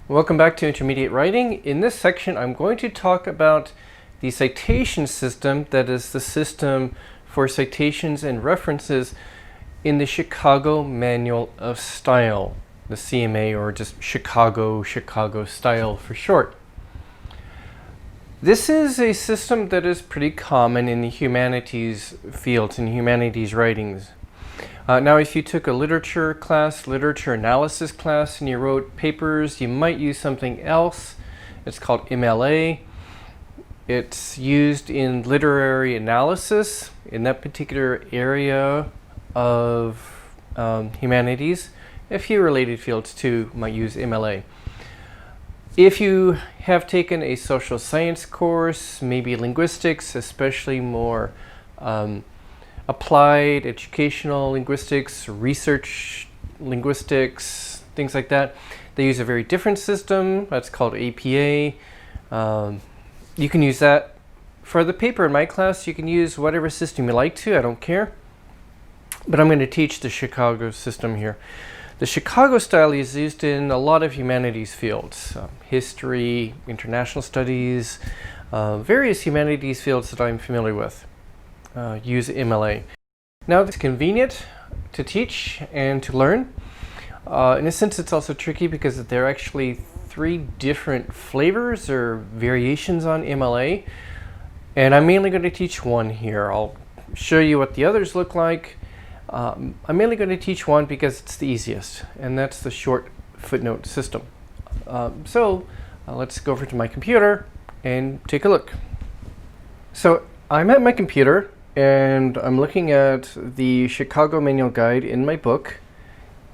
Welcome back to Intermediate Writing. In this section, I'm going to talk about the citation system, that is the system for citations and references in the Chicago Manual of Style, the CMA, or just Chicago Style for short. This is a system that is pretty common in the humanities fields and humanities writings. Now, if you took a literature class, literature analysis class, and you wrote papers, you might use something else. It's called MLA. It's used in literary analysis in that particular area of humanities. A few related fields too might use MLA. If you have taken a social science course, maybe linguistics, especially more applied educational linguistics, research linguistics, things like that, they use a very different system. That's called APA. You can use that. For the paper in my class, you can use whatever system you like to. I don't care. But I'm going to teach the Chicago system here. The Chicago style is used in a lot of humanities fields, history, international studies, various humanities fields that I'm familiar with. Use MLA. Now, it's convenient to teach and to learn. In a sense, it's also tricky because there are actually 3 different flavors or variations on MLA, and I'm mainly going to teach one here. I'll show you what the others look like. I'm mainly going to teach one because it's the easiest, and that's the short footnote system. Let's go over to my computer and take a look. So I'm at my computer and I'm looking at the Chicago Manual Guide in my book.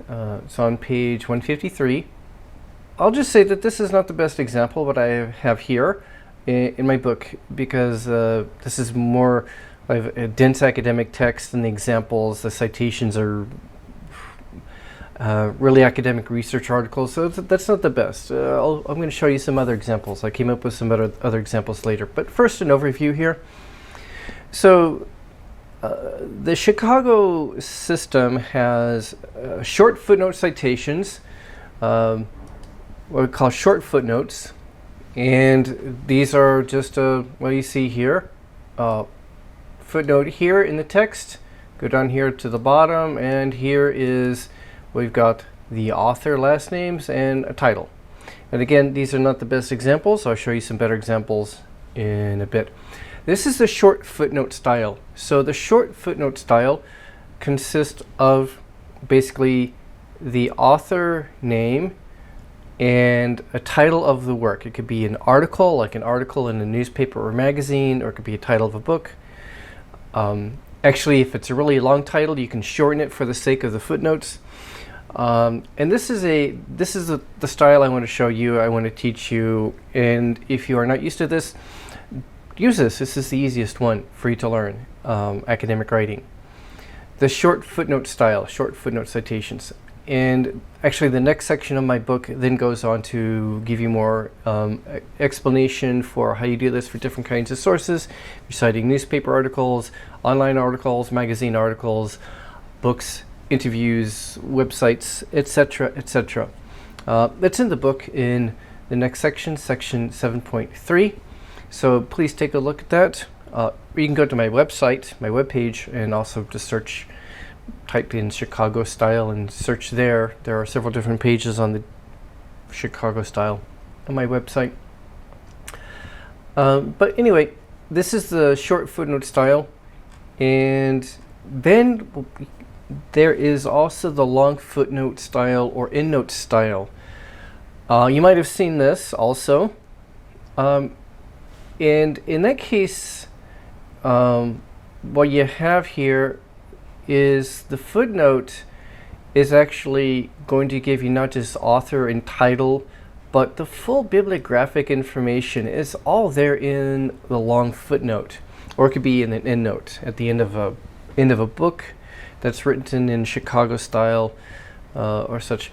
It's on page 153. I'll just say that this is not the best example what I have here in my book, because this is more of a dense academic text than the examples. The citations are really academic research articles, so that's not the best. I'm going to show you some other examples. I came up with some other examples later, but first an overview here. So the Chicago system has short footnote citations, what we call short footnotes, and these are just what you see here. Footnote here in the text, go down here to the bottom, and here is we've got the author last names and a title. And again, these are not the best examples. I'll show you some better examples in a bit. This is the short footnote style. So the short footnote style consists of basically the author name and a title of the work. It could be an article, like an article in a newspaper or magazine, or it could be a title of a book. Actually, if it's a really long title, you can shorten it for the sake of the footnotes. And this is the style I want to show you, I want to teach you. And if you are not used to this, use this. This is the easiest one for you to learn, academic writing. The short footnote style, short footnote citations. And actually the next section of my book then goes on to give you more explanation for how you do this for different kinds of sources. You're citing newspaper articles, online articles, magazine articles, books, interviews, websites, etc., etc. That's in the book in the next section, section 7.3. So please take a look at that. You can go to my website, my webpage, and also just type in Chicago style and search there. There are several different pages on the Chicago style on my website. But anyway, this is the short footnote style. And then there is also the long footnote style or endnote style. You might have seen this also. And in that case, what you have here is the footnote is actually going to give you not just author and title, but the full bibliographic information is all there in the long footnote, or it could be in an endnote at the end of a book that's written in Chicago style or such.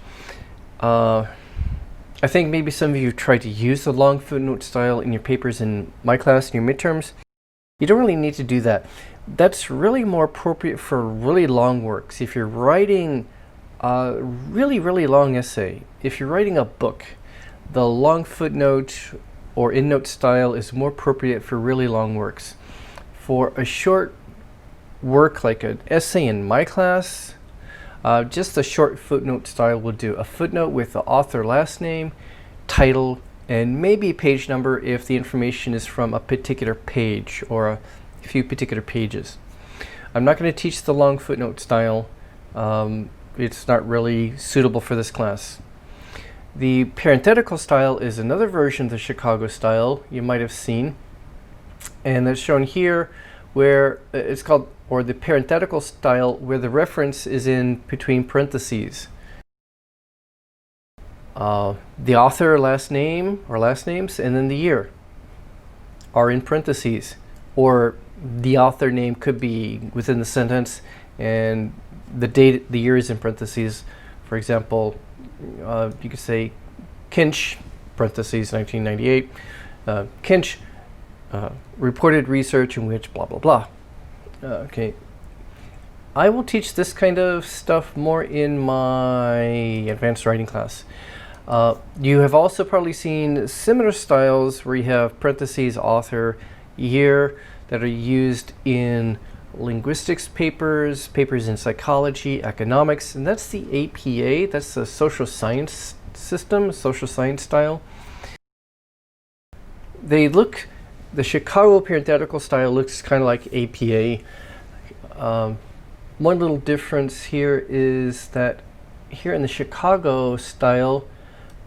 I think maybe some of you tried to use the long footnote style in your papers in my class, in your midterms. You don't really need to do that. That's really more appropriate for really long works. If you're writing a really long essay, if you're writing a book, the long footnote or endnote style is more appropriate for really long works. For a short work like an essay in my class, just the short footnote style will do. A footnote with the author last name, title, and maybe a page number if the information is from a particular page or a few particular pages. I'm not going to teach the long footnote style. It's not really suitable for this class. The parenthetical style is another version of the Chicago style you might have seen, and it's shown here where it's called, or the parenthetical style, where the reference is in between parentheses. The author last name or last names and then the year are in parentheses, or the author name could be within the sentence and the date, the year is in parentheses. For example, you could say Kinch, parentheses 1998, Kinch reported research in which blah blah blah. Okay, I will teach this kind of stuff more in my advanced writing class. You have also probably seen similar styles where you have parentheses, author, year, that are used in linguistics papers, papers in psychology, economics, and that's the APA, that's the social science system, social science style. They look, the Chicago parenthetical style looks kind of like APA. One little difference here is that here in the Chicago style,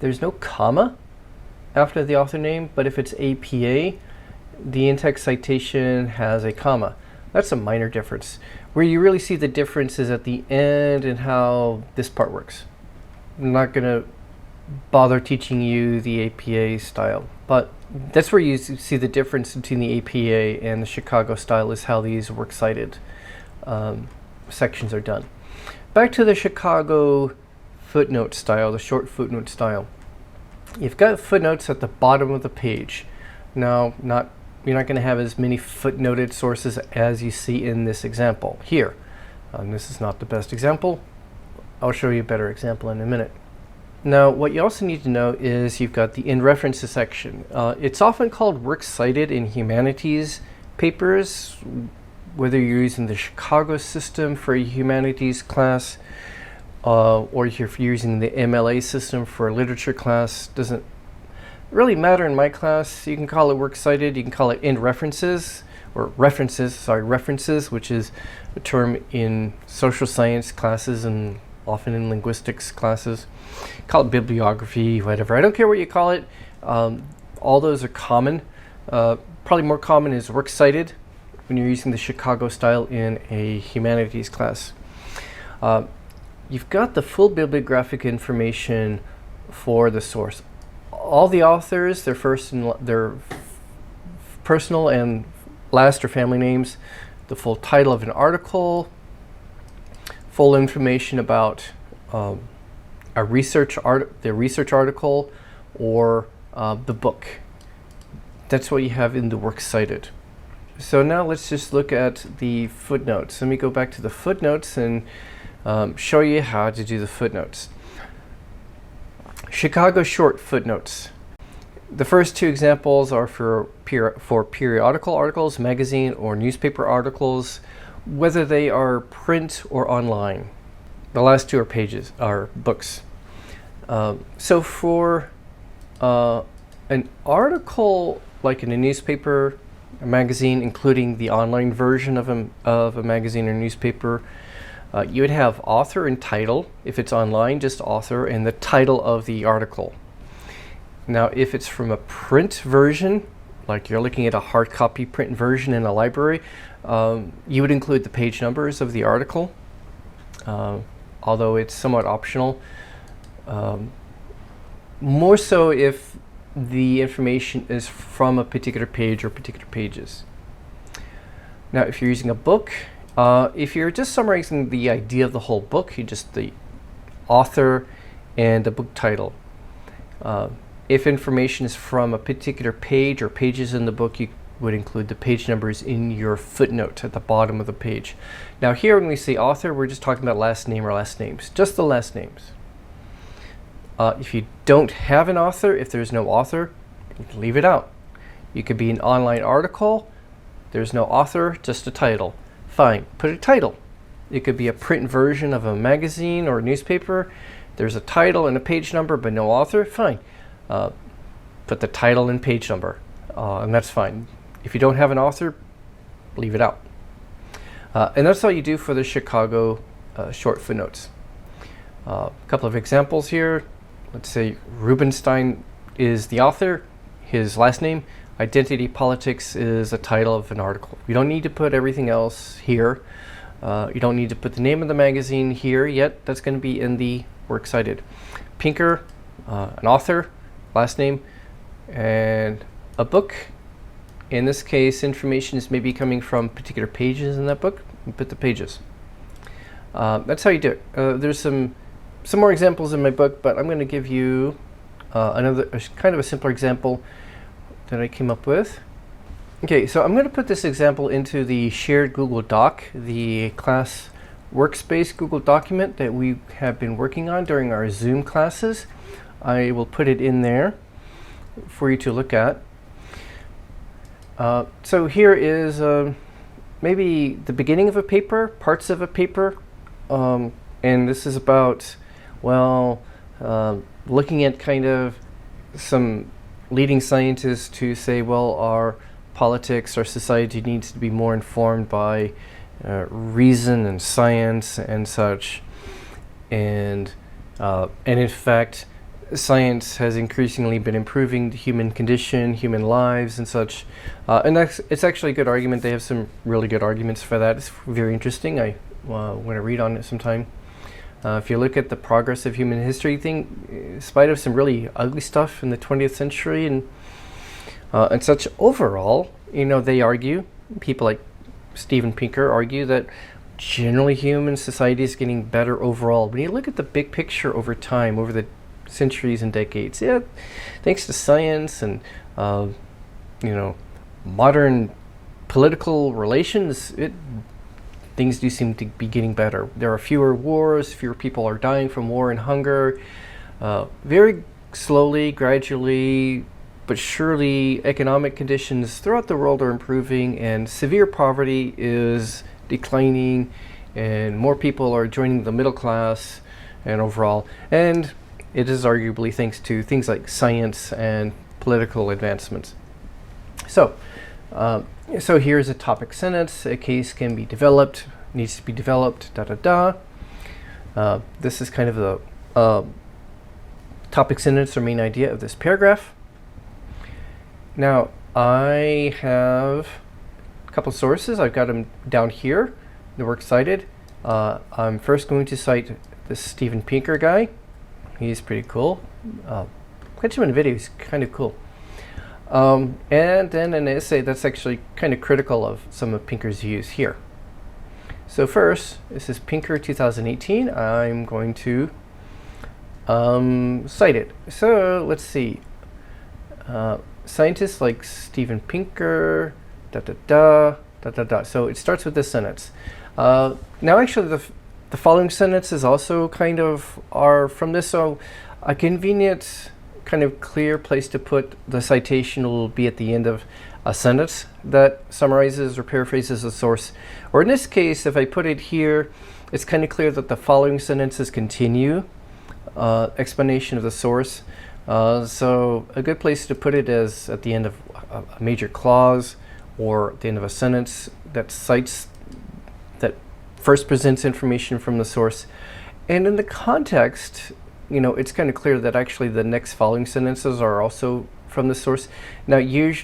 there's no comma after the author name, but if it's APA, the in-text citation has a comma. That's a minor difference. Where you really see the difference is at the end and how this part works. I'm not going to bother teaching you the APA style, but that's where you see the difference between the APA and the Chicago style, is how these works cited sections are done. Back to the Chicago footnote style, the short footnote style. You've got footnotes at the bottom of the page. Now, you're not going to have as many footnoted sources as you see in this example here. This is not the best example. I'll show you a better example in a minute. Now, what you also need to know is you've got the in references section. It's often called works cited in humanities papers, whether you're using the Chicago system for a humanities class, or if you're using the MLA system for a literature class. Doesn't really matter in my class. You can call it works cited, you can call it in references, or references, which is a term in social science classes and often in linguistics classes. Call it bibliography, whatever. I don't care what you call it. All those are common. Probably more common is works cited when you're using the Chicago style in a humanities class. You've got the full bibliographic information for the source. All the authors, their personal and last or family names, the full title of an article, full information about the research article or the book. That's what you have in the works cited. So now let's just look at the footnotes. Let me go back to the footnotes and show you how to do the footnotes. Chicago short footnotes. The first two examples are for periodical articles, magazine or newspaper articles, whether they are print or online. The last two are books. So for an article like in a newspaper, a magazine, including the online version of a magazine or newspaper, you would have author and title. If it's online, just author and the title of the article. Now, if it's from a print version, like you're looking at a hard copy print version in a library, you would include the page numbers of the article, although it's somewhat optional. More so if the information is from a particular page or particular pages. Now, if you're using a book, if you're just summarizing the idea of the whole book, you just the author and the book title. If information is from a particular page or pages in the book, you would include the page numbers in your footnote at the bottom of the page. Now here when we say author, we're just talking about last name or last names, just the last names. If you don't have an author, if there's no author, leave it out. You could be an online article, there's no author, just a title. Fine, put a title. It could be a print version of a magazine or a newspaper. There's a title and a page number, but no author. Fine. Put the title and page number, and that's fine. If you don't have an author, leave it out. And that's all you do for the Chicago short footnotes. A couple of examples here. Let's say Rubenstein is the author, his last name. Identity Politics is a title of an article. You don't need to put everything else here. You don't need to put the name of the magazine here yet. That's going to be in the Works Cited. Pinker, an author, last name, and a book. In this case, information is maybe coming from particular pages in that book. You put the pages. That's how you do it. There's some more examples in my book, but I'm going to give you another kind of a simpler example that I came up with. Okay, so I'm going to put this example into the shared Google Doc, the class workspace Google document that we have been working on during our Zoom classes. I will put it in there for you to look at. So here is maybe the beginning of a paper, parts of a paper, and this is about, well, looking at kind of some leading scientists to say, well, our politics, our society needs to be more informed by reason and science and such, and in fact, science has increasingly been improving the human condition, human lives, and such. And it's actually a good argument. They have some really good arguments for that. It's very interesting. I want to read on it sometime. If you look at the progress of human history thing, in spite of some really ugly stuff in the 20th century and such, overall, they argue, people like Steven Pinker argue that generally human society is getting better overall. When you look at the big picture over time, over the centuries and decades, yeah, thanks to science and modern political relations, things do seem to be getting better. There are fewer wars, fewer people are dying from war and hunger. Very slowly, gradually, but surely economic conditions throughout the world are improving, and severe poverty is declining, and more people are joining the middle class and overall. And it is arguably thanks to things like science and political advancements. So here's a topic sentence. A case can be developed, needs to be developed, This is kind of the topic sentence or main idea of this paragraph. Now, I have a couple sources. I've got them down here, the works cited. I'm first going to cite this Steven Pinker guy. He's pretty cool. Catch him in a video, he's kind of cool. And then an essay that's actually kind of critical of some of Pinker's views here. So first, this is Pinker 2018. I'm going to cite it. So let's see. Scientists like Steven Pinker, So it starts with this sentence. Now actually the following sentences also kind of are from this, so a convenient kind of clear place to put the citation will be at the end of a sentence that summarizes or paraphrases a source. Or in this case, if I put it here, it's kind of clear that the following sentences continue explanation of the source. So a good place to put it is at the end of a major clause or at the end of a sentence that cites, that first presents information from the source. And in the context, it's kind of clear that actually the next following sentences are also from the source. Now,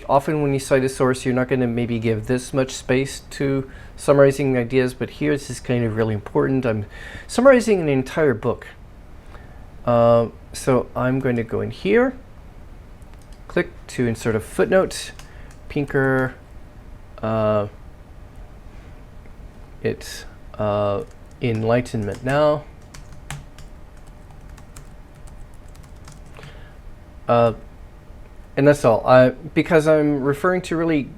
often when you cite a source, you're not going to maybe give this much space to summarizing ideas, but here this is kind of really important. I'm summarizing an entire book. So I'm going to go in here, click to insert a footnote. Pinker, it's Enlightenment Now. And that's all. Because I'm referring to really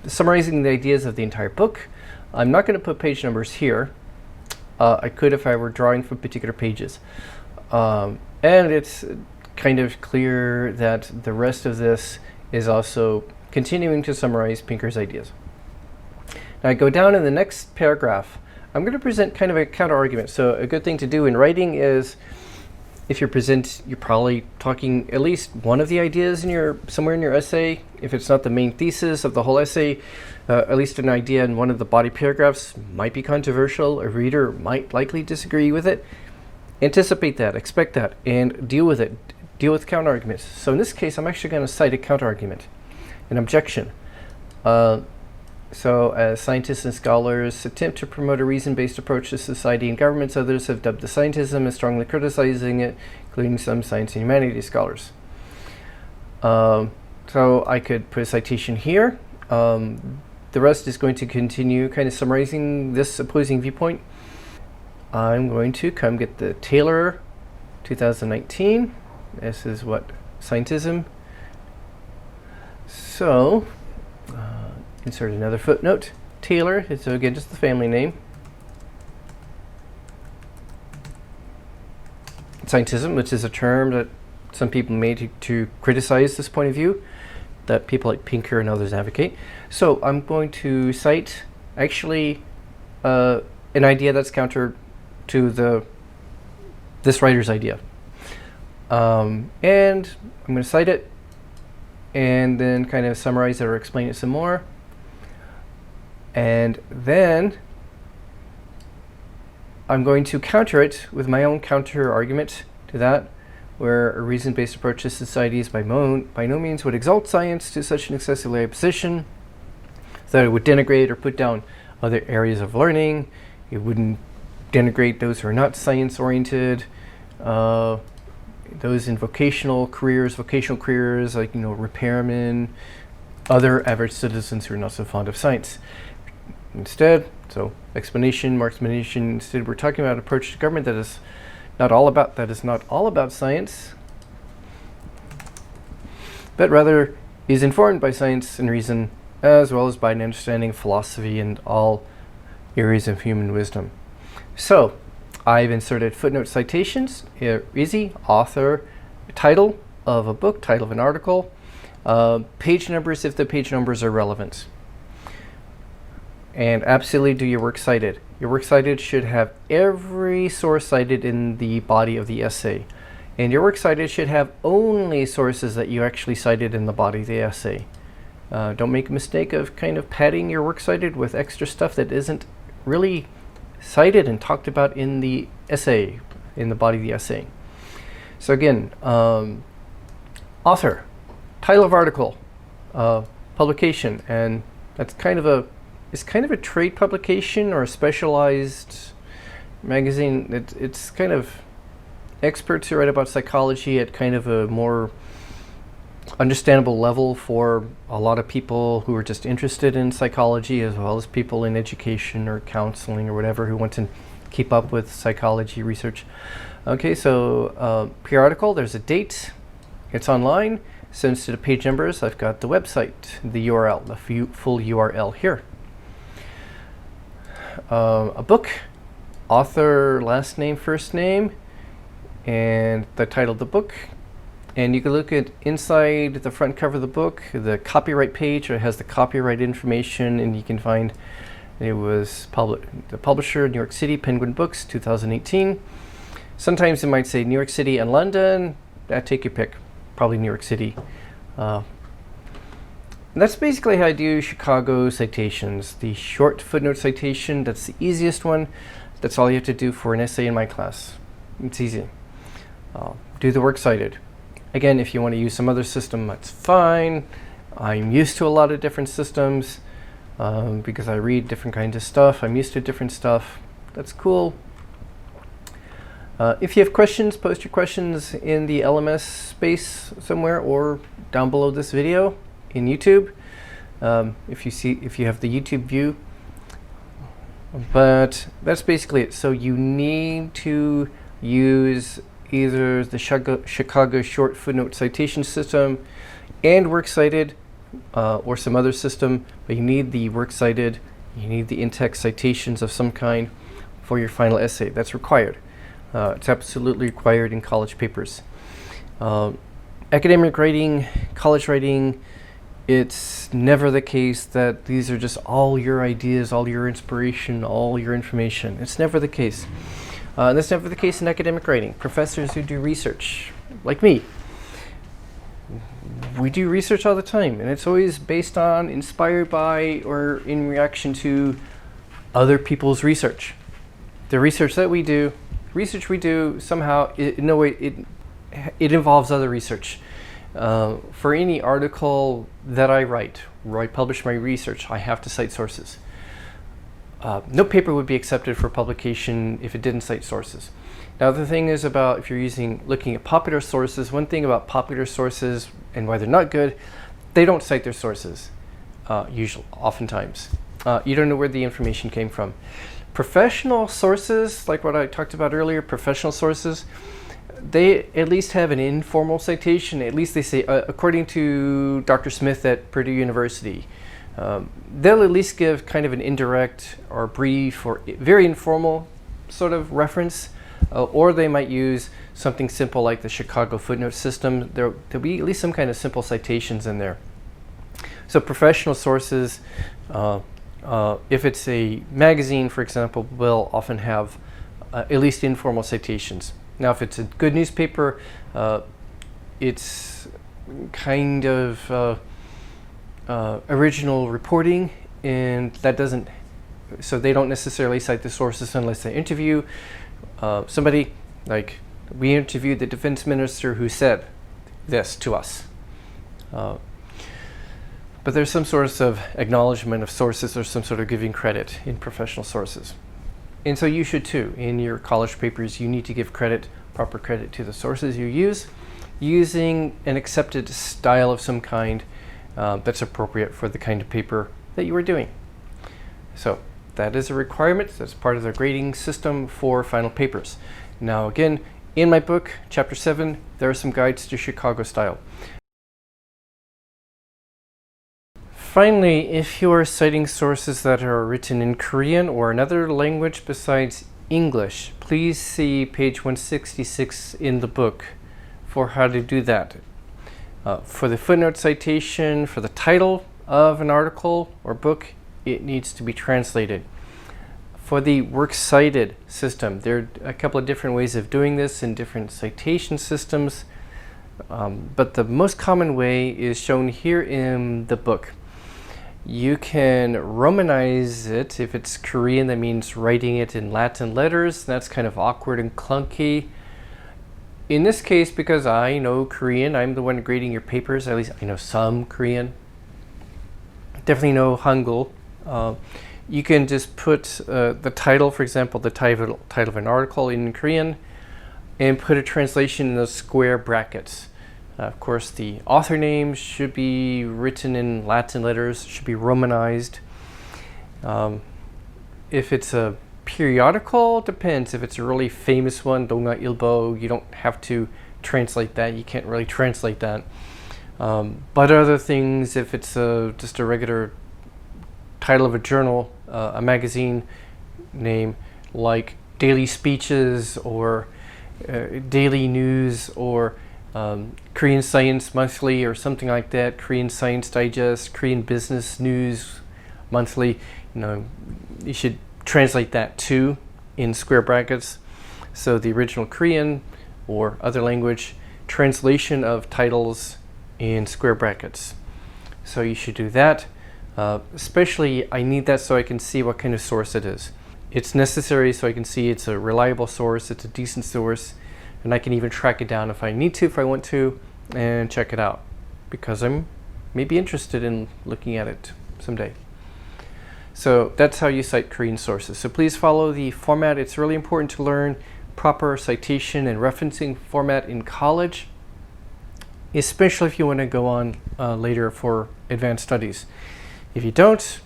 summarizing the ideas of the entire book, I'm not going to put page numbers here. I could if I were drawing from particular pages. And it's kind of clear that the rest of this is also continuing to summarize Pinker's ideas. Now I go down in the next paragraph. I'm going to present kind of a counter-argument. So a good thing to do in writing is, if you present, you're probably talking at least one of the ideas in somewhere in your essay. If it's not the main thesis of the whole essay, at least an idea in one of the body paragraphs might be controversial. A reader might likely disagree with it. Anticipate that, expect that, and deal with it. Deal with counter-arguments. So in this case, I'm actually going to cite a counter-argument, an objection. So as scientists and scholars attempt to promote a reason-based approach to society and governments, others have dubbed the scientism and strongly criticizing it, including some science and humanities scholars. So I could put a citation here. The rest is going to continue kind of summarizing this opposing viewpoint. I'm going to come get the Taylor 2019. This is what scientism. So insert another footnote. Taylor, so again, just the family name. Scientism, which is a term that some people made to criticize this point of view, that people like Pinker and others advocate. So I'm going to cite actually an idea that's counter to this writer's idea. And I'm going to cite it and then kind of summarize it or explain it some more. And then I'm going to counter it with my own counter argument to that, where a reason-based approach to society is by no means would exalt science to such an excessively high position that it would denigrate or put down other areas of learning. It wouldn't denigrate those who are not science-oriented, those in vocational careers like, repairmen, other average citizens who are not so fond of science. Instead, so explanation, more explanation. Instead, we're talking about an approach to government that is not all about science, but rather is informed by science and reason, as well as by an understanding of philosophy and all areas of human wisdom. So I've inserted footnote citations, easy, author, title of a book, title of an article, page numbers if the page numbers are relevant. And absolutely do your works cited. Your works cited should have every source cited in the body of the essay. And your works cited should have only sources that you actually cited in the body of the essay. Don't make a mistake of kind of padding your works cited with extra stuff that isn't really cited and talked about in the essay, in the body of the essay. So again, author, title of article, publication, and that's kind of a trade publication or a specialized magazine. It's kind of experts who write about psychology at kind of a more understandable level for a lot of people who are just interested in psychology, as well as people in education or counseling or whatever who want to keep up with psychology research. Okay, so periodical, there's a date, it's online, sends to the page numbers. I've got the website, the URL, the full URL here. A book, author, last name, first name, and the title of the book. And you can look at inside the front cover of the book, the copyright page. It has the copyright information, and you can find it was the publisher, New York City, Penguin Books, 2018. Sometimes it might say New York City and London. Take your pick. Probably New York City. And that's basically how I do Chicago citations. The short footnote citation, that's the easiest one. That's all you have to do for an essay in my class. It's easy. Do the works cited. Again, if you want to use some other system, that's fine. I'm used to a lot of different systems because I read different kinds of stuff. I'm used to different stuff. That's cool. If you have questions, post your questions in the LMS space somewhere or down below this video in YouTube. If you have the YouTube view. But that's basically it. So you need to use either the Chicago short footnote citation system and works cited, or some other system, but you need the works cited, you need the in-text citations of some kind for your final essay. That's required. It's absolutely required in college papers. Academic writing, college writing, it's never the case that these are just all your ideas, all your inspiration, all your information. It's never the case. And that's never the case in academic writing. Professors who do research, like me, we do research all the time, and it's always based on, inspired by, or in reaction to other people's research. The research we do, somehow, in a way, it involves other research. For any article that I write, where I publish my research, I have to cite sources. No paper would be accepted for publication if it didn't cite sources. Now the thing is about, if you're looking at popular sources, one thing about popular sources and why they're not good, they don't cite their sources, oftentimes. You don't know where the information came from. Professional sources, like what I talked about earlier, professional sources, they at least have an informal citation. At least they say, according to Dr. Smith at Purdue University, they'll at least give kind of an indirect or brief or very informal sort of reference, or they might use something simple like the Chicago Footnote system. There'll be at least some kind of simple citations in there. So professional sources, if it's a magazine, for example, will often have at least informal citations. Now, if it's a good newspaper, it's kind of original reporting, and that doesn't, so they don't necessarily cite the sources unless they interview somebody. Like, we interviewed the defense minister who said this to us. But there's some sort of acknowledgement of sources or some sort of giving credit in professional sources. And so you should too. In your college papers, you need to give proper credit to the sources you use, using an accepted style of some kind that's appropriate for the kind of paper that you are doing. So that is a requirement. That's part of the grading system for final papers. Now again, in my book, Chapter 7, there are some guides to Chicago style. Finally, if you are citing sources that are written in Korean or another language besides English, please see page 166 in the book for how to do that. For the footnote citation, for the title of an article or book, it needs to be translated. For the works cited system, there are a couple of different ways of doing this in different citation systems, but the most common way is shown here in the book. You can Romanize it. If it's Korean, that means writing it in Latin letters. That's kind of awkward and clunky. In this case, because I know Korean, I'm the one grading your papers. At least I know some Korean. Definitely know Hangul. You can just put the title, for example, the title of an article in Korean, and put a translation in those square brackets. Of course, the author name should be written in Latin letters, should be Romanized. If it's a periodical, depends. If it's a really famous one, Donga Ilbo, you don't have to translate that. You can't really translate that. But other things, if it's just a regular title of a journal, a magazine name, like Daily Speeches or Daily News or Korean Science Monthly or something like that, Korean Science Digest, Korean Business News Monthly, you should translate that too in square brackets. So the original Korean or other language translation of titles in square brackets. So you should do that. Especially, I need that so I can see what kind of source it is. It's necessary so I can see it's a reliable source, it's a decent source, and I can even track it down if I need to, if I want to, and check it out, because I'm maybe interested in looking at it someday. So that's how you cite Korean sources. So please follow the format. It's really important to learn proper citation and referencing format in college, especially if you want to go on later for advanced studies. If you don't,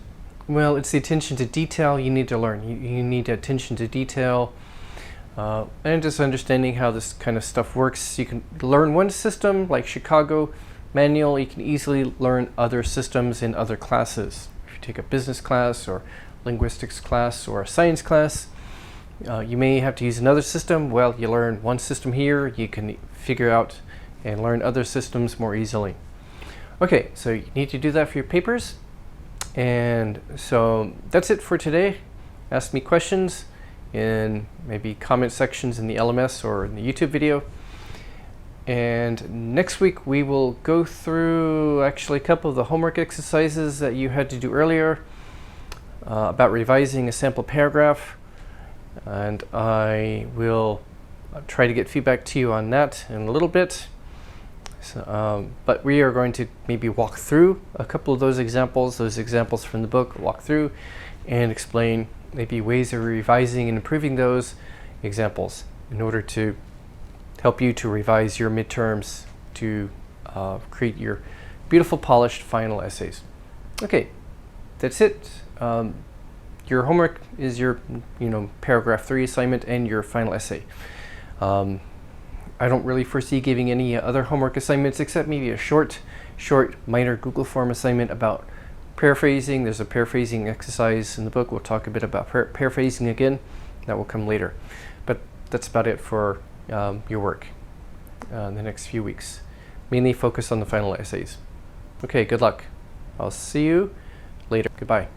well, it's the attention to detail you need to learn. You need attention to detail and just understanding how this kind of stuff works. You can learn one system like Chicago manual. You can easily learn other systems in other classes. If you take a business class or linguistics class or a science class, You may have to use another system. Well, you learn one system here, you can figure out and learn other systems more easily. Okay, so you need to do that for your papers. And so that's it for today. Ask me questions in maybe comment sections in the LMS or in the YouTube video. And next week we will go through actually a couple of the homework exercises that you had to do earlier about revising a sample paragraph. And I will try to get feedback to you on that in a little bit. So, but we are going to maybe walk through a couple of those examples from the book, walk through and explain maybe ways of revising and improving those examples in order to help you to revise your midterms to create your beautiful, polished final essays. Okay, that's it. Your homework is your, paragraph 3 assignment and your final essay. I don't really foresee giving any other homework assignments except maybe a short minor Google form assignment about paraphrasing. There's a paraphrasing exercise in the book. We'll talk a bit about paraphrasing again. That will come later. But that's about it for your work in the next few weeks. Mainly focus on the final essays. Okay, good luck. I'll see you later. Goodbye.